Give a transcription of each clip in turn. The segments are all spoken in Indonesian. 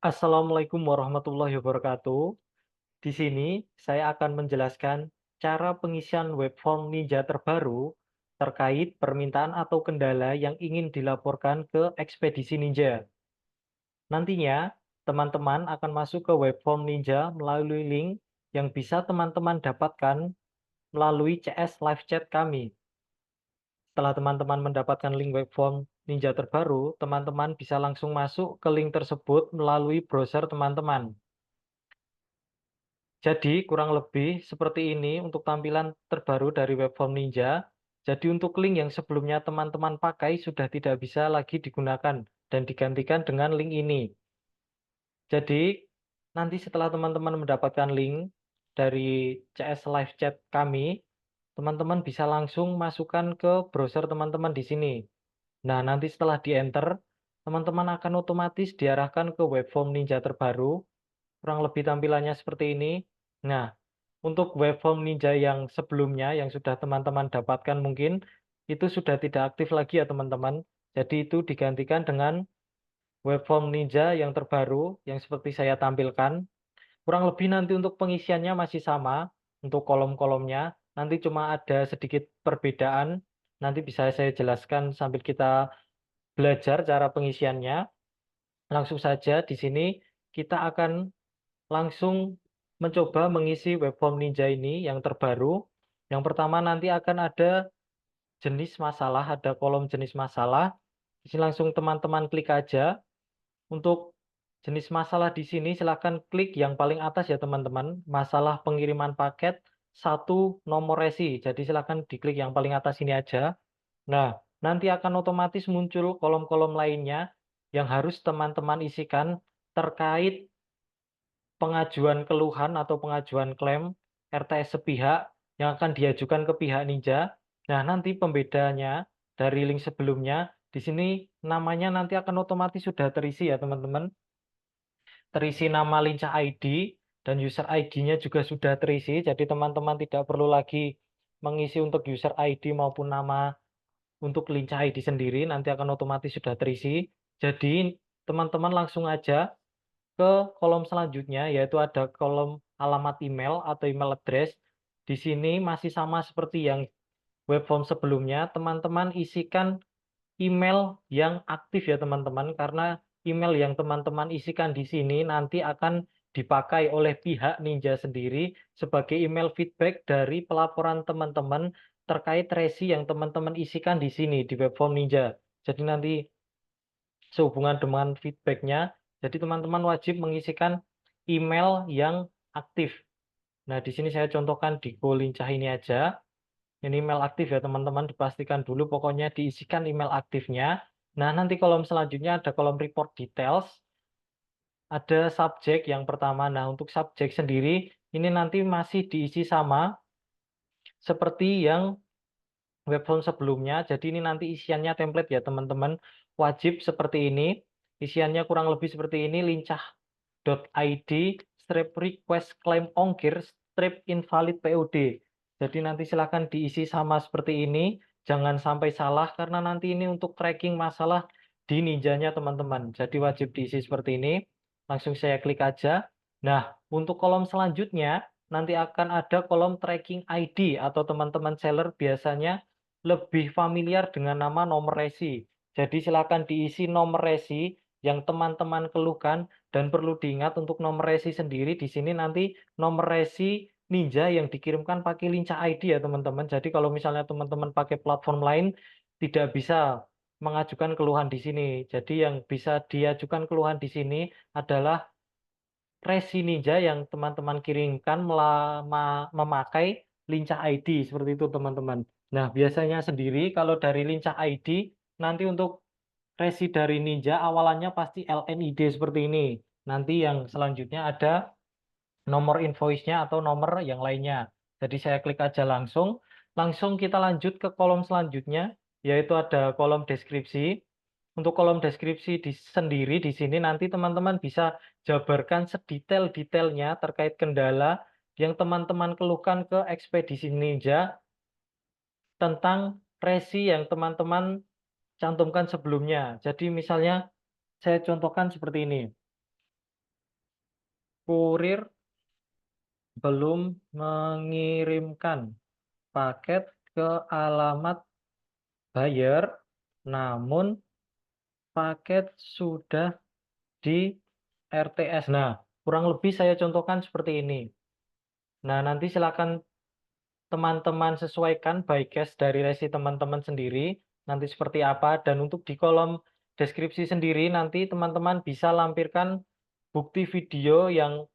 Assalamualaikum warahmatullahi wabarakatuh. Di sini saya akan menjelaskan cara pengisian web form Ninja terbaru terkait permintaan atau kendala yang ingin dilaporkan ke Ekspedisi Ninja. Nantinya, teman-teman akan masuk ke web form Ninja melalui link yang bisa teman-teman dapatkan melalui CS Live Chat kami. Setelah teman-teman mendapatkan link web form Ninja terbaru, teman-teman bisa langsung masuk ke link tersebut melalui browser teman-teman. Jadi kurang lebih seperti ini untuk tampilan terbaru dari Webform Ninja. Jadi untuk link yang sebelumnya teman-teman pakai sudah tidak bisa lagi digunakan dan digantikan dengan link ini. Jadi nanti setelah teman-teman mendapatkan link dari CS Live Chat kami, teman-teman bisa langsung masukkan ke browser teman-teman di sini. Nah, nanti setelah di-enter, teman-teman akan otomatis diarahkan ke Webform Ninja terbaru. Kurang lebih tampilannya seperti ini. Nah, untuk waveform Ninja yang sebelumnya, yang sudah teman-teman dapatkan mungkin, itu sudah tidak aktif lagi ya teman-teman. Jadi itu digantikan dengan waveform Ninja yang terbaru, yang seperti saya tampilkan. Kurang lebih nanti untuk pengisiannya masih sama, untuk kolom-kolomnya. Nanti cuma ada sedikit perbedaan. Nanti bisa saya jelaskan sambil kita belajar cara pengisiannya. Langsung saja di sini kita akan langsung mencoba mengisi webform Ninja ini yang terbaru. Yang pertama nanti akan ada jenis masalah, ada kolom jenis masalah. Di sini langsung teman-teman klik aja. Untuk jenis masalah di sini silakan klik yang paling atas ya teman-teman. Masalah pengiriman paket satu nomor resi. Jadi silakan diklik yang paling atas ini aja. Nah, nanti akan otomatis muncul kolom-kolom lainnya yang harus teman-teman isikan terkait pengajuan keluhan atau pengajuan klaim RTS sepihak yang akan diajukan ke pihak Ninja. Nah, nanti pembedanya dari link sebelumnya, di sini namanya nanti akan otomatis sudah terisi ya teman-teman. Terisi nama lincah ID dan user ID-nya juga sudah terisi, jadi teman-teman tidak perlu lagi mengisi untuk user ID maupun nama untuk lincah ID sendiri, nanti akan otomatis sudah terisi. Jadi teman-teman langsung aja ke kolom selanjutnya, yaitu ada kolom alamat email atau email address. Di sini masih sama seperti yang web form sebelumnya, teman-teman isikan email yang aktif ya teman-teman, karena email yang teman-teman isikan di sini nanti akan dipakai oleh pihak Ninja sendiri sebagai email feedback dari pelaporan teman-teman terkait resi yang teman-teman isikan di sini di web form Ninja. Jadi nanti sehubungan dengan feedbacknya, jadi teman-teman wajib mengisikan email yang aktif. Nah, di sini saya contohkan di Go Lincah ini aja. Ini email aktif ya teman-teman, dipastikan dulu pokoknya diisikan email aktifnya. Nah, nanti kolom selanjutnya ada kolom report details, ada subjek yang pertama. Nah, untuk subjek sendiri, ini nanti masih diisi sama seperti yang web form sebelumnya. Jadi ini nanti isiannya template ya teman-teman. Wajib seperti ini. Isiannya kurang lebih seperti ini, lincah.id strip request claim ongkir strip invalid POD. Jadi nanti silakan diisi sama seperti ini. Jangan sampai salah karena nanti ini untuk tracking masalah di Ninjanya teman-teman. Jadi wajib diisi seperti ini. Langsung saya klik aja. Nah, untuk kolom selanjutnya nanti akan ada kolom tracking ID atau teman-teman seller biasanya lebih familiar dengan nama nomor resi. Jadi silakan diisi nomor resi yang teman-teman keluhkan dan perlu diingat untuk nomor resi sendiri di sini nanti nomor resi Ninja yang dikirimkan pakai lincah ID ya teman-teman. Jadi kalau misalnya teman-teman pakai platform lain tidak bisa mengajukan keluhan di sini. Jadi yang bisa diajukan keluhan di sini adalah resi Ninja yang teman-teman kirimkan memakai lincah ID seperti itu teman-teman. Nah, biasanya sendiri kalau dari lincah ID nanti untuk resi dari Ninja awalannya pasti LNID seperti ini. Nanti yang selanjutnya ada nomor invoice-nya atau nomor yang lainnya. Jadi saya klik aja langsung. Langsung kita lanjut ke kolom selanjutnya, yaitu ada kolom deskripsi. Untuk kolom deskripsi sendiri di sini nanti teman-teman bisa jabarkan sedetail-detailnya terkait kendala yang teman-teman keluhkan ke Ekspedisi Ninja tentang resi yang teman-teman cantumkan sebelumnya. Jadi misalnya saya contohkan seperti ini. kurir belum mengirimkan paket ke alamat buyer, namun paket sudah di RTS. Nah, kurang lebih saya contohkan seperti ini. Nah, nanti silakan teman-teman sesuaikan bycast dari resi teman-teman sendiri, nanti seperti apa, dan untuk di kolom deskripsi sendiri, nanti teman-teman bisa lampirkan bukti video yang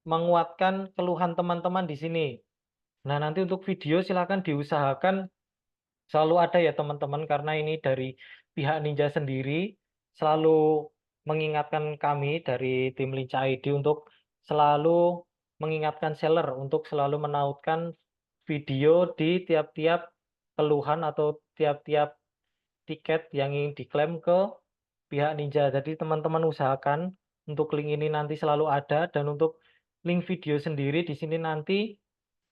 menguatkan keluhan teman-teman di sini. Nah, nanti untuk video silakan diusahakan selalu ada ya teman-teman, karena ini dari pihak Ninja sendiri selalu mengingatkan kami dari tim Linca ID untuk selalu mengingatkan seller untuk selalu menautkan video di tiap-tiap keluhan atau tiap-tiap tiket yang ingin diklaim ke pihak Ninja. Jadi teman-teman usahakan untuk link ini nanti selalu ada, dan untuk link video sendiri di sini nanti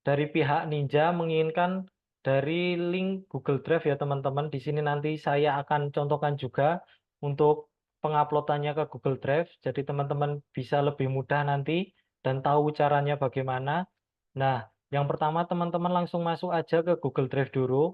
dari pihak Ninja menginginkan dari link Google Drive ya teman-teman. Di sini nanti saya akan contohkan juga untuk penguploadannya ke Google Drive. Jadi teman-teman bisa lebih mudah nanti dan tahu caranya bagaimana. Nah, yang pertama teman-teman langsung masuk aja ke Google Drive dulu.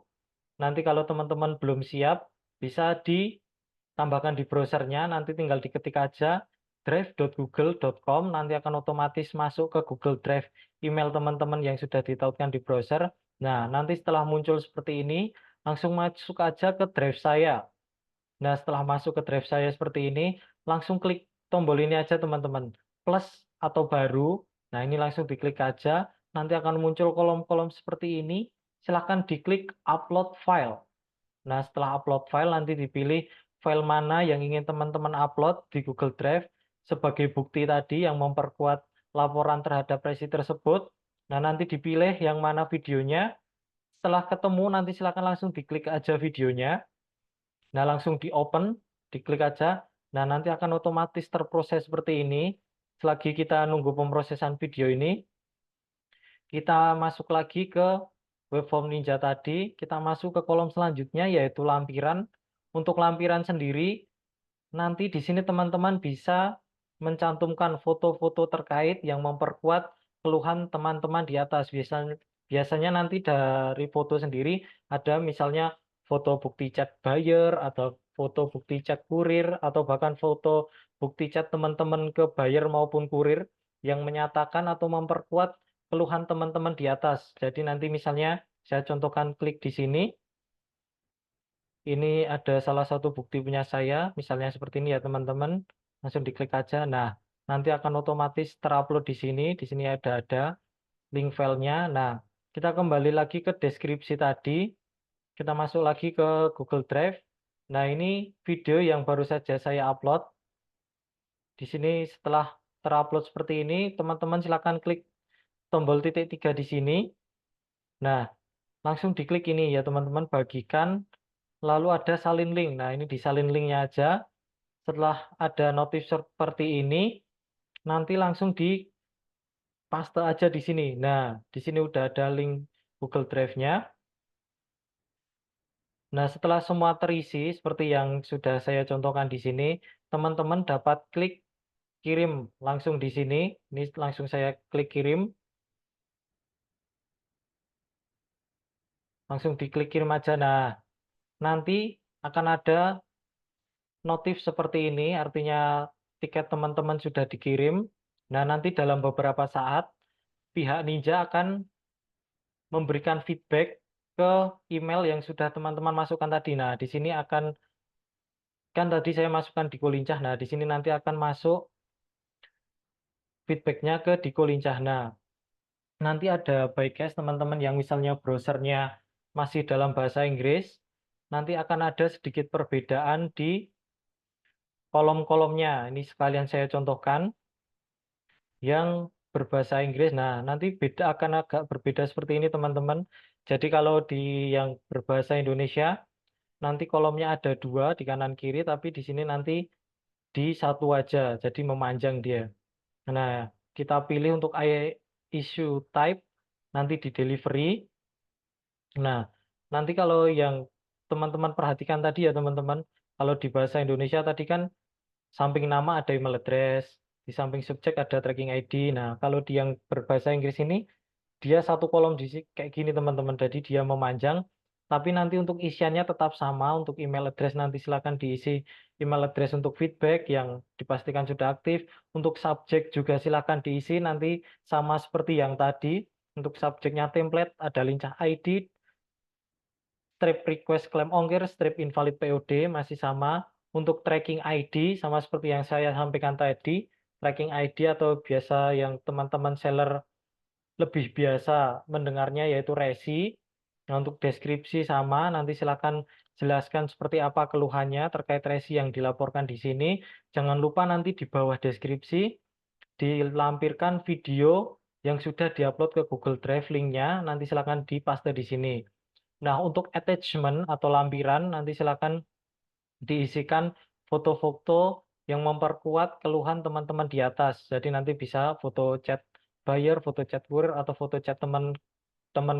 Nanti kalau teman-teman belum siap, bisa ditambahkan di browsernya, nanti tinggal diketik aja drive.google.com, nanti akan otomatis masuk ke Google Drive email teman-teman yang sudah ditautkan di browser. Nah, nanti setelah muncul seperti ini, langsung masuk aja ke drive saya. Nah, setelah masuk ke drive saya seperti ini, langsung klik tombol ini aja teman-teman, plus atau baru. Nah, ini langsung diklik aja, nanti akan muncul kolom-kolom seperti ini. Silahkan diklik upload file. Nah, setelah upload file, nanti dipilih file mana yang ingin teman-teman upload di Google Drive sebagai bukti tadi yang memperkuat laporan terhadap resi tersebut. Nah, nanti dipilih yang mana videonya. Setelah ketemu, nanti silakan langsung diklik aja videonya. Nah, langsung di-open, diklik aja. Nah, nanti akan otomatis terproses seperti ini. Selagi kita nunggu pemrosesan video ini, kita masuk lagi ke webform Ninja tadi, kita masuk ke kolom selanjutnya yaitu lampiran. Untuk lampiran sendiri, nanti di sini teman-teman bisa mencantumkan foto-foto terkait yang memperkuat keluhan teman-teman di atas. Biasanya nanti dari foto sendiri ada misalnya foto bukti chat buyer, atau foto bukti chat kurir, atau bahkan foto bukti chat teman-teman ke buyer maupun kurir yang menyatakan atau memperkuat keluhan teman-teman di atas. Jadi nanti misalnya saya contohkan klik di sini. Ini ada salah satu bukti punya saya, misalnya seperti ini ya teman-teman. Langsung diklik aja. Nah, nanti akan otomatis terupload di sini. Di sini ada link filenya. Nah, kita kembali lagi ke deskripsi tadi. Kita masuk lagi ke Google Drive. Nah, ini video yang baru saja saya upload. Di sini setelah terupload seperti ini, teman-teman silakan klik tombol titik 3 di sini. Nah, langsung diklik ini ya teman-teman, bagikan. Lalu ada salin link. Nah, ini disalin linknya aja. Setelah ada notif seperti ini, nanti langsung di paste aja di sini. Nah, di sini udah ada link Google Drive-nya. Nah, setelah semua terisi seperti yang sudah saya contohkan di sini, teman-teman dapat klik kirim langsung di sini. Ini langsung saya klik kirim. Langsung diklik kirim aja. Nah, nanti akan ada notif seperti ini, artinya tiket teman-teman sudah dikirim. Nah, nanti dalam beberapa saat, pihak Ninja akan memberikan feedback ke email yang sudah teman-teman masukkan tadi. Nah, di sini akan, kan tadi saya masukkan Diko Lincah. Nah, di sini nanti akan masuk feedbacknya ke Diko Lincah. Nah, nanti ada bycast teman-teman yang misalnya browsernya masih dalam bahasa Inggris, nanti akan ada sedikit perbedaan di kolom-kolomnya. Ini sekalian saya contohkan yang berbahasa Inggris. Nah, nanti akan agak berbeda seperti ini teman-teman. Jadi kalau di yang berbahasa Indonesia, nanti kolomnya ada dua di kanan kiri, tapi di sini nanti di satu aja, jadi memanjang dia. Nah, kita pilih untuk issue type, nanti di delivery. Nah, nanti kalau yang teman-teman perhatikan tadi ya teman-teman, kalau di bahasa Indonesia tadi kan samping nama ada email address, di di samping subjek ada tracking ID. Nah, kalau di yang berbahasa Inggris ini, dia satu kolom kayak gini teman-teman. Jadi dia memanjang, tapi nanti untuk isiannya tetap sama. Untuk email address nanti silakan diisi email address untuk feedback yang dipastikan sudah aktif. Untuk subjek juga silakan diisi nanti sama seperti yang tadi. Untuk subjeknya template ada lincah ID, strip request klaim ongkir, strip invalid POD masih sama. Untuk tracking ID sama seperti yang saya sampaikan tadi. Tracking ID atau biasa yang teman-teman seller lebih biasa mendengarnya yaitu resi. Nah, untuk deskripsi sama, nanti silakan jelaskan seperti apa keluhannya terkait resi yang dilaporkan di sini. Jangan lupa nanti di bawah deskripsi dilampirkan video yang sudah diupload ke Google Drive linknya, nanti silakan dipaste di sini. Nah, untuk attachment atau lampiran nanti silakan diisikan foto-foto yang memperkuat keluhan teman-teman di atas. Jadi nanti bisa foto chat buyer, foto chat kurir, atau foto chat teman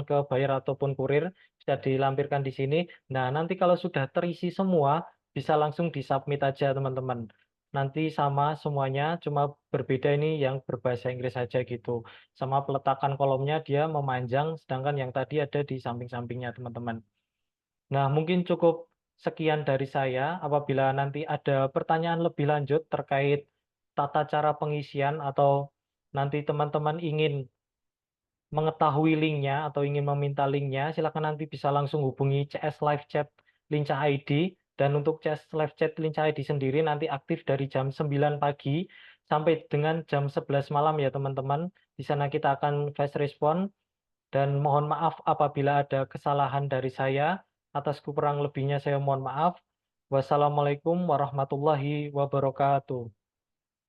ke buyer ataupun kurir bisa dilampirkan di sini. Nah, nanti kalau sudah terisi semua, bisa langsung di-submit aja teman-teman. Nanti sama semuanya, cuma berbeda ini yang berbahasa Inggris saja gitu. Sama peletakan kolomnya dia memanjang, sedangkan yang tadi ada di samping-sampingnya teman-teman. Nah, mungkin cukup sekian dari saya. Apabila nanti ada pertanyaan lebih lanjut terkait tata cara pengisian atau nanti teman-teman ingin mengetahui linknya atau ingin meminta linknya, silakan nanti bisa langsung hubungi CS Live Chat Lincah ID. Dan untuk CS Live Chat Lincah ID sendiri nanti aktif dari jam 9 pagi sampai dengan jam 11 malam ya teman-teman. Di sana kita akan fast respond. Dan mohon maaf apabila ada kesalahan dari saya. Atas kurang lebihnya saya mohon maaf. Wassalamualaikum warahmatullahi wabarakatuh.